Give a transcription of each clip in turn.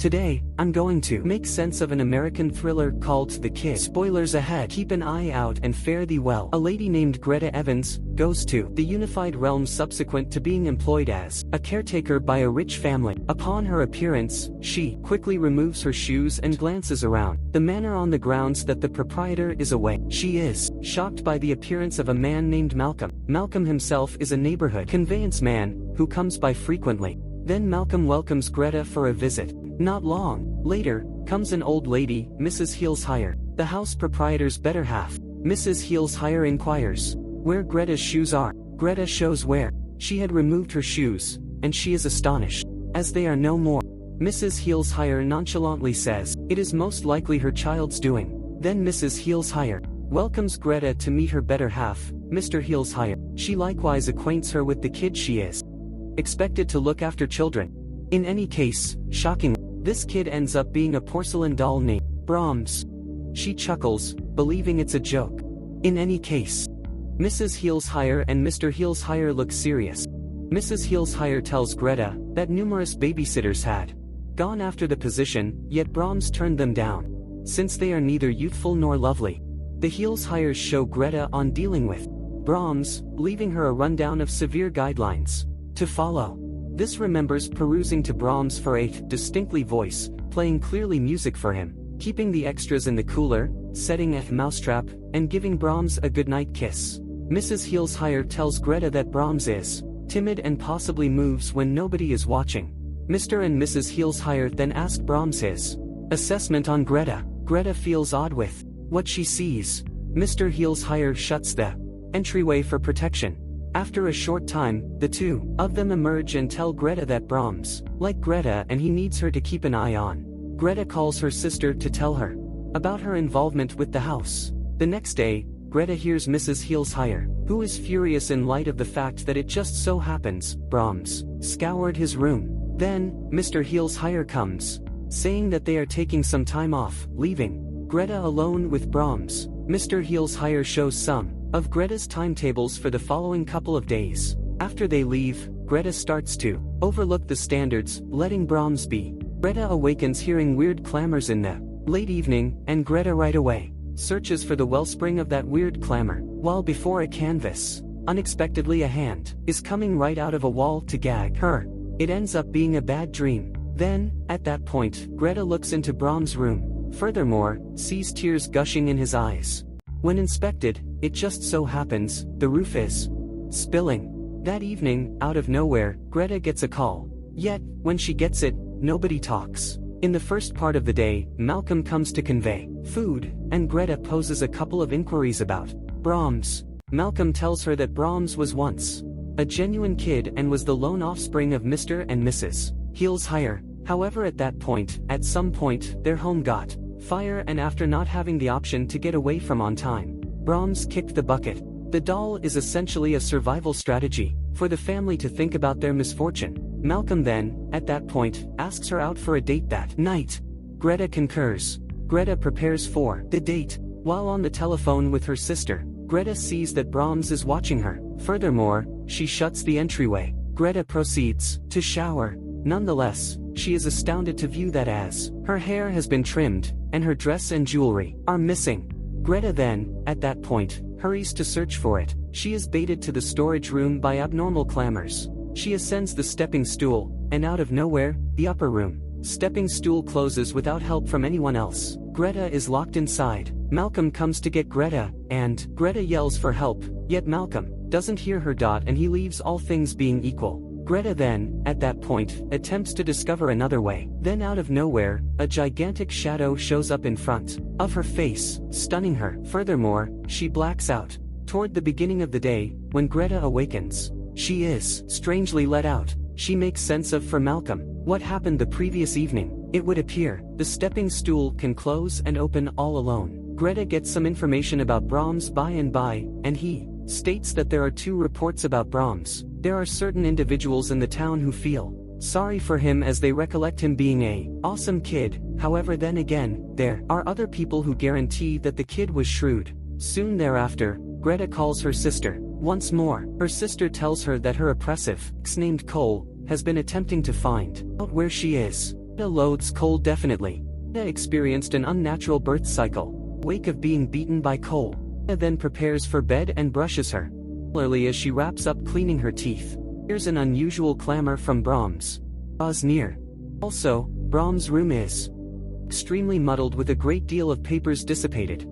Today, I'm going to make sense of an American thriller called The Kid. Spoilers ahead. Keep an eye out and fare thee well. A lady named Greta Evans goes to the unified realm subsequent to being employed as a caretaker by a rich family. Upon her appearance, she quickly removes her shoes and glances around the manor on the grounds that the proprietor is away. She is shocked by the appearance of a man named Malcolm. Malcolm himself is a neighborhood conveyance man who comes by frequently. Then Malcolm welcomes Greta for a visit. Not long later comes an old lady, Mrs. Heelshire, the house proprietor's better half. Mrs. Heelshire inquires where Greta's shoes are. Greta shows where she had removed her shoes, and she is astonished, as they are no more. Mrs. Heelshire nonchalantly says it is most likely her child's doing. Then Mrs. Heelshire welcomes Greta to meet her better half, Mr. Heelshire. She likewise acquaints her with the kid she is expected to look after children. In any case, shockingly, this kid ends up being a porcelain doll named Brahms. She chuckles, believing it's a joke. In any case, Mrs. Heelshire and Mr. Heelshire look serious. Mrs. Heelshire tells Greta that numerous babysitters had gone after the position, yet Brahms turned them down, since they are neither youthful nor lovely. The Heelshires show Greta on dealing with Brahms, leaving her a rundown of severe guidelines to follow. This remembers perusing to Brahms for a distinctly voice, playing clearly music for him, keeping the extras in the cooler, setting a mousetrap, and giving Brahms a goodnight kiss. Mrs. Heelshire tells Greta that Brahms is timid and possibly moves when nobody is watching. Mr. and Mrs. Heelshire then ask Brahms his assessment on Greta. Greta feels odd with what she sees. Mr. Heelshire shuts the entryway for protection. After a short time, the two of them emerge and tell Greta that Brahms like Greta and he needs her to keep an eye on. Greta calls her sister to tell her about her involvement with the house. The next day, Greta hears Mrs. Heelshire, who is furious in light of the fact that it just so happens Brahms scoured his room. Then, Mr. Heelshire comes, saying that they are taking some time off, leaving Greta alone with Brahms. Mr. Heelshire shows some of Greta's timetables for the following couple of days. After they leave, Greta starts to overlook the standards, letting Brahms be. Greta awakens hearing weird clamors in the late evening, and Greta right away searches for the wellspring of that weird clamor, while before a canvas, unexpectedly a hand is coming right out of a wall to gag her. It ends up being a bad dream. Then, at that point, Greta looks into Brahms' room. Furthermore, sees tears gushing in his eyes. When inspected, it just so happens the roof is spilling. That evening, out of nowhere, Greta gets a call. Yet, when she gets it, nobody talks. In the first part of the day, Malcolm comes to convey food, and Greta poses a couple of inquiries about Brahms. Malcolm tells her that Brahms was once a genuine kid and was the lone offspring of Mr. and Mrs. Heelshire. However, at some point, their home got fire, and after not having the option to get away from on time, Brahms kicked the bucket. The doll is essentially a survival strategy for the family to think about their misfortune. Malcolm then, at that point, asks her out for a date that night. Greta concurs. Greta prepares for the date. While on the telephone with her sister, Greta sees that Brahms is watching her. Furthermore, she shuts the entryway. Greta proceeds to shower. Nonetheless, she is astounded to view that as her hair has been trimmed, and her dress and jewelry are missing. Greta then, at that point, hurries to search for it. She is baited to the storage room by abnormal clamors. She ascends the stepping stool, and out of nowhere, the upper room stepping stool closes without help from anyone else. Greta is locked inside. Malcolm comes to get Greta, and Greta yells for help, yet Malcolm doesn't hear her. And he leaves, all things being equal. Greta then, at that point, attempts to discover another way. Then out of nowhere, a gigantic shadow shows up in front of her face, stunning her. Furthermore, she blacks out. Toward the beginning of the day, when Greta awakens, she is strangely let out. She makes sense of for Malcolm what happened the previous evening. It would appear the stepping stool can close and open all alone. Greta gets some information about Brahms by and by, and he states that there are two reports about Brahms. There are certain individuals in the town who feel sorry for him as they recollect him being a awesome kid. However, then again, there are other people who guarantee that the kid was shrewd. Soon thereafter, Greta calls her sister once more. Her sister tells her that her oppressive ex named Cole has been attempting to find out where she is. Greta loathes Cole definitely. Greta experienced an unnatural birth cycle. Wake of being beaten by Cole. Greta then prepares for bed and brushes her. Similarly, as she wraps up cleaning her teeth, here's an unusual clamor from Brahms. Draws near. Also, Brahms' room is extremely muddled with a great deal of papers dissipated.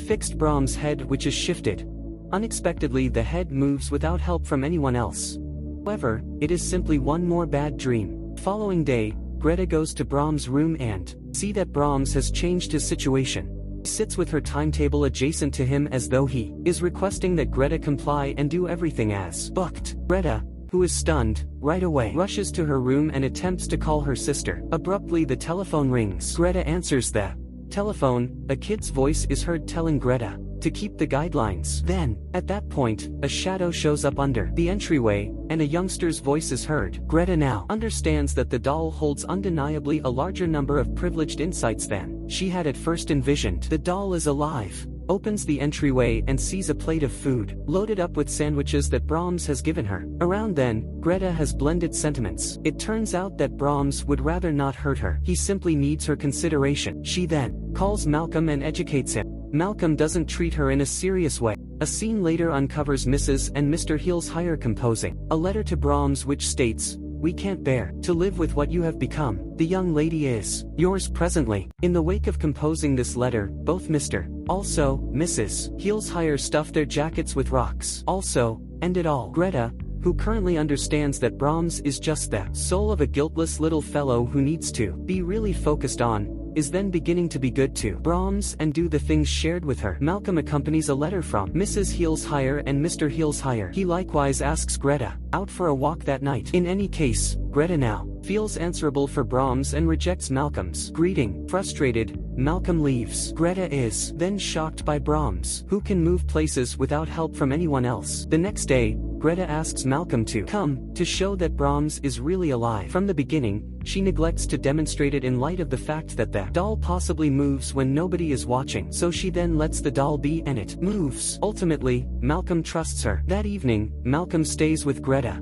Fixed Brahms' head, which is shifted. Unexpectedly, the head moves without help from anyone else. However, it is simply one more bad dream. The following day, Greta goes to Brahms' room and see that Brahms has changed his situation. He sits with her timetable adjacent to him as though he is requesting that Greta comply and do everything as booked. Greta, who is stunned, right away rushes to her room and attempts to call her sister. Abruptly, the telephone rings. Greta answers the telephone. A kid's voice is heard telling Greta to keep the guidelines. Then, at that point, a shadow shows up under the entryway, and a youngster's voice is heard. Greta now understands that the doll holds undeniably a larger number of privileged insights than she had at first envisioned. The doll is alive, opens the entryway and sees a plate of food, loaded up with sandwiches that Brahms has given her. Around then, Greta has blended sentiments. It turns out that Brahms would rather not hurt her. He simply needs her consideration. She then calls Malcolm and educates him. Malcolm doesn't treat her in a serious way. A scene later uncovers Mrs. and Mr. Heelshire composing a letter to Brahms which states, "We can't bear to live with what you have become. The young lady is yours presently." In the wake of composing this letter, both Mr. also Mrs. Heelshire stuff their jackets with rocks. Also, end it all. Greta, who currently understands that Brahms is just the soul of a guiltless little fellow who needs to be really focused on, is then beginning to be good to Brahms and do the things shared with her. Malcolm accompanies a letter from Mrs. Heelshire and Mr. Heelshire. He likewise asks Greta out for a walk that night. In any case, Greta now feels answerable for Brahms and rejects Malcolm's greeting. Frustrated, Malcolm leaves. Greta is then shocked by Brahms, who can move places without help from anyone else. The next day, Greta asks Malcolm to come to show that Brahms is really alive. From the beginning, she neglects to demonstrate it in light of the fact that the doll possibly moves when nobody is watching, so she then lets the doll be and it moves. Ultimately, Malcolm trusts her. That evening, Malcolm stays with Greta.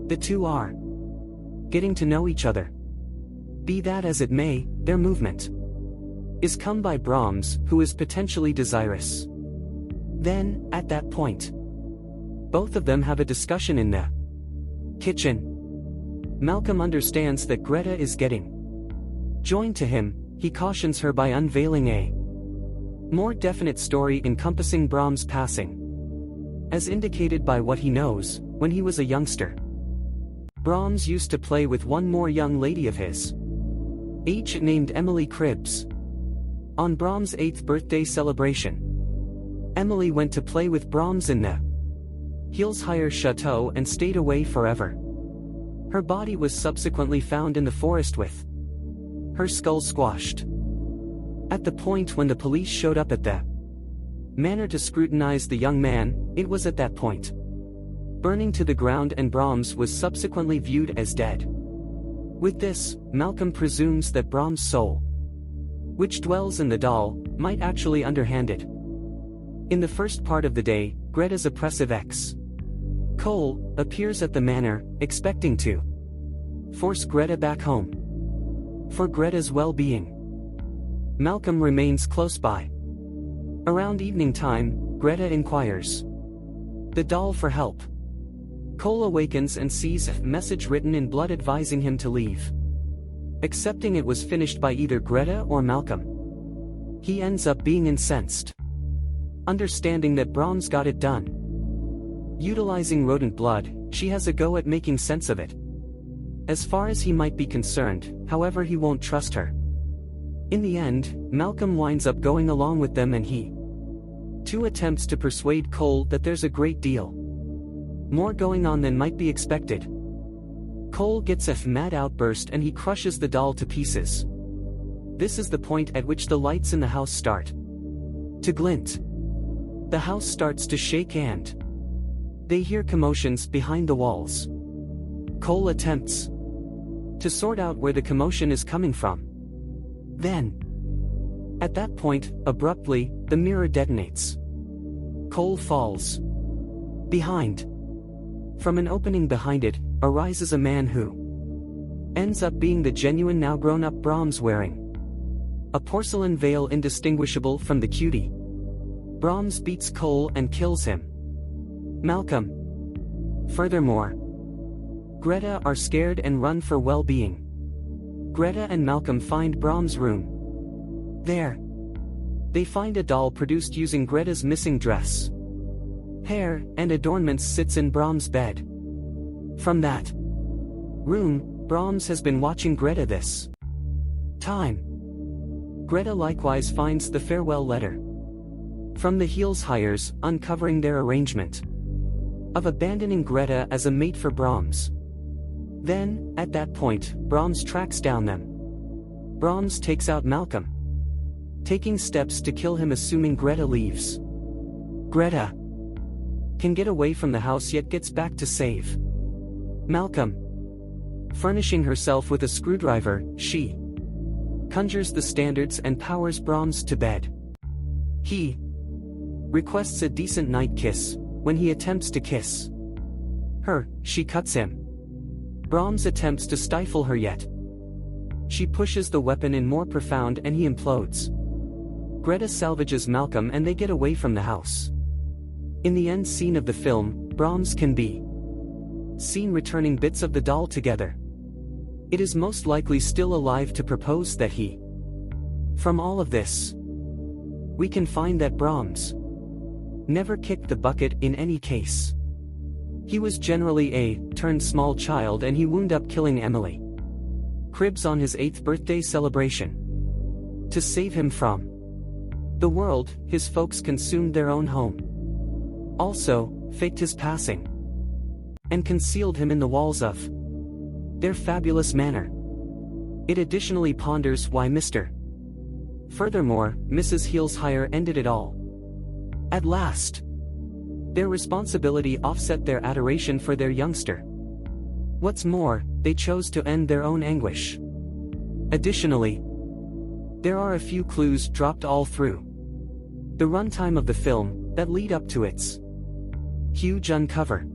The two are getting to know each other. Be that as it may, their movement is come by Brahms, who is potentially desirous. Then, at that point, both of them have a discussion in the kitchen. Malcolm understands that Greta is getting joined to him. He cautions her by unveiling a more definite story encompassing Brahms' passing, as indicated by what he knows. When he was a youngster, Brahms used to play with one more young lady of his age named Emily Cribbs. On Brahms' 8th birthday celebration, Emily went to play with Brahms in the Heelshire Chateau and stayed away forever. Her body was subsequently found in the forest with her skull squashed. At the point when the police showed up at the manor to scrutinize the young man, it was at that point burning to the ground, and Brahms was subsequently viewed as dead. With this, Malcolm presumes that Brahms' soul, which dwells in the doll, might actually underhanded. In the first part of the day, Greta's oppressive ex, Cole, appears at the manor, expecting to force Greta back home. For Greta's well-being, Malcolm remains close by. Around evening time, Greta inquires the doll for help. Cole awakens and sees a message written in blood advising him to leave. Accepting it was finished by either Greta or Malcolm, he ends up being incensed. Understanding that Brahms got it done utilizing rodent blood, she has a go at making sense of it. As far as he might be concerned, however, he won't trust her. In the end, Malcolm winds up going along with them, and he too attempts to persuade Cole that there's a great deal more going on than might be expected. Cole gets a mad outburst and he crushes the doll to pieces. This is the point at which the lights in the house start to glint. The house starts to shake and they hear commotions behind the walls. Cole attempts to sort out where the commotion is coming from. Then, at that point, abruptly, the mirror detonates. Cole falls behind. From an opening behind it, arises a man who ends up being the genuine now grown-up Brahms wearing a porcelain veil indistinguishable from the cutie. Brahms beats Cole and kills him. Malcolm. Furthermore, Greta are scared and run for well-being. Greta and Malcolm find Brahms' room. There, they find a doll produced using Greta's missing dress, hair, and adornments sits in Brahms' bed. From that room, Brahms has been watching Greta this time. Greta likewise finds the farewell letter from the Heels hires, uncovering their arrangement of abandoning Greta as a mate for Brahms. Then, at that point, Brahms tracks down them. Brahms takes out Malcolm, taking steps to kill him assuming Greta leaves. Greta can get away from the house yet gets back to save Malcolm. Furnishing herself with a screwdriver, she conjures the standards and powers Brahms to bed. He requests a decent night kiss. When he attempts to kiss her, she cuts him. Brahms attempts to stifle her yet she pushes the weapon in more profound and he implodes. Greta salvages Malcolm and they get away from the house. In the end scene of the film, Brahms can be seen returning bits of the doll together. It is most likely still alive to propose that he. From all of this, we can find that Brahms never kicked the bucket in any case. He was generally a turned small child and he wound up killing Emily Cribbs on his 8th birthday celebration. To save him from the world, his folks consumed their own home. Also, faked his passing and concealed him in the walls of their fabulous manor. It additionally ponders why Mr. Furthermore, Mrs. Heels hire ended it all. At last, their responsibility offset their adoration for their youngster. What's more, they chose to end their own anguish. Additionally, there are a few clues dropped all through the runtime of the film that lead up to its huge uncover.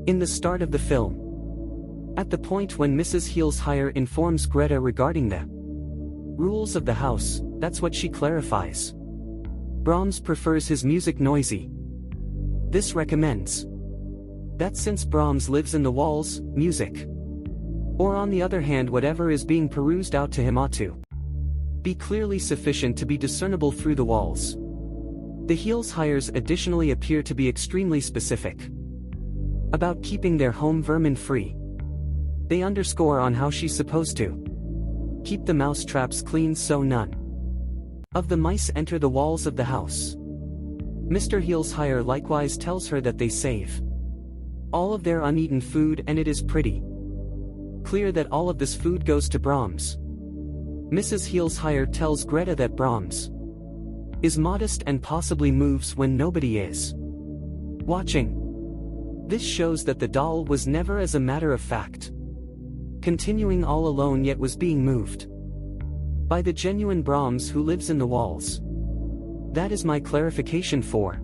In the start of the film, at the point when Mrs. Heels hire informs Greta regarding the rules of the house, that's what she clarifies. Brahms prefers his music noisy. This recommends that since Brahms lives in the walls, music, or on the other hand whatever is being perused out to him ought to be clearly sufficient to be discernible through the walls. The Heels hires additionally appear to be extremely specific about keeping their home vermin-free. They underscore on how she's supposed to keep the mouse traps clean so none of the mice enter the walls of the house. Mr. Heels hire likewise tells her that they save all of their uneaten food and it is pretty clear that all of this food goes to Brahms. Mrs. Heels hire tells Greta that Brahms is modest and possibly moves when nobody is watching. This shows that the doll was never as a matter of fact continuing all alone yet was being moved by the genuine Brahms who lives in the walls. That is my clarification for